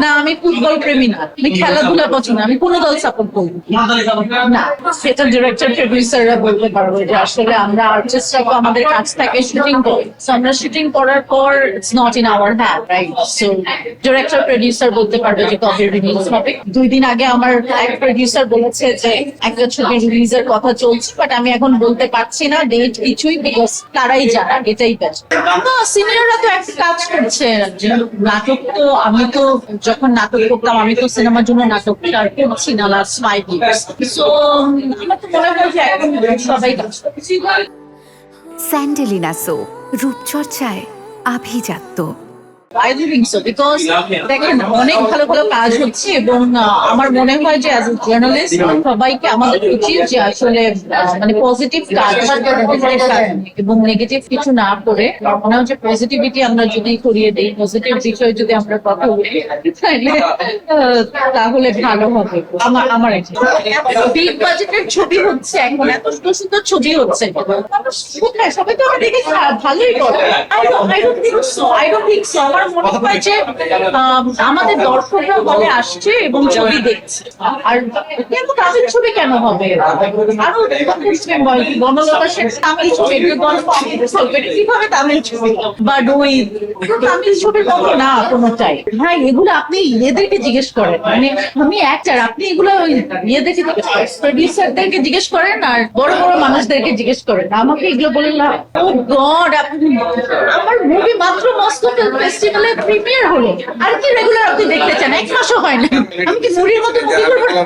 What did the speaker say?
না, আমি ফুটবল প্রেমী না, আমি খেলাধুলা পছন্দ, আমি কোনো দল সাপোর্ট করি না। সেটা ডিরেক্টর প্রডিউসাররা বলতে পারবে যে আসলে আমরা আর্টিস্টরা তো আমাদের কাছ থেকে শুটিং করি, So আমরা শুটিং করার পর it's not in our hand, right? So director producer বলতে পারবে যে কবে রিলিজ হবে। 2 দিন আগে আমার এক প্রডিউসার বলেছে যে একটা ছবি রিলিজের কথা চলছে, বাট আমি এখন বলতে পারছি না ডেট কিছুই, বিকজ তারাই জানা, এটাই বেস্ট। সিনিয়ররা তো একটা কাজ করছে, যে নাটক তো আমি তো যখন নাটক করতাম আমি তো সিনেমার জন্য নাটকটা করছি না লাস্ট 5 years, সো আমার তো মনে হয় যে এখন সবাই কাজ করছে। স্যান্ডেলিনা সো, রূপচর্চায় আভিজাত্য। I don't think so, because দেখেন অনেক ভালো ভালো কাজ হচ্ছে এবং আমার মনে হয় যে অ্যাজ এ জার্নালিস্ট সবাইকে আমাদের উচিত যে আসলে মানে পজিটিভ কাজ এবং নেগেটিভ কিছু না করে মনে হয় যে পজিটিভিটি আমরা যদি করিয়ে দিই, পজিটিভ বিষয়ে যদি আমরা কথা বলি তাহলে ভালো হবে। আমার বিগ বাজেটের ছবি হচ্ছে এখন, এত সুন্দর সুন্দর ছবি হচ্ছে, কোথায় সবাই তো আমার দেখে ভালোই করে। I don't think so. আমার মনে হয় যে আমাদের দর্শকরা হলে আসছে এবং ছবি দেখছে, আর কেন তামিল ছবি কেন হবে? আরো বনলতা সেন তামিল ছবি, কিভাবে তামিল ছবি বা ডুই তামিল ছবির মতো না কোনোটাই। হ্যাঁ, এগুলো আপনি এদেরকে জিজ্ঞেস করেন, মানে আমি অ্যাক্টর, আপনি এগুলো ইয়েদেরকে জিজ্ঞেস করেন, প্রডিউসারদেরকে জিজ্ঞেস করেন আর বড় বড় মানুষদেরকে জিজ্ঞেস করেন, আমাকে এগুলো বলেন না। ও গড, আমার মুভি মাত্র মস্কো ফিল্ম ফেস্টিভ্যালে প্রিমিয়ার হলো, আর কি রেগুলার আপনি দেখতে চান? 1 মাসও হয় না, আমি কি মুড়ির মতো মুভি করবো?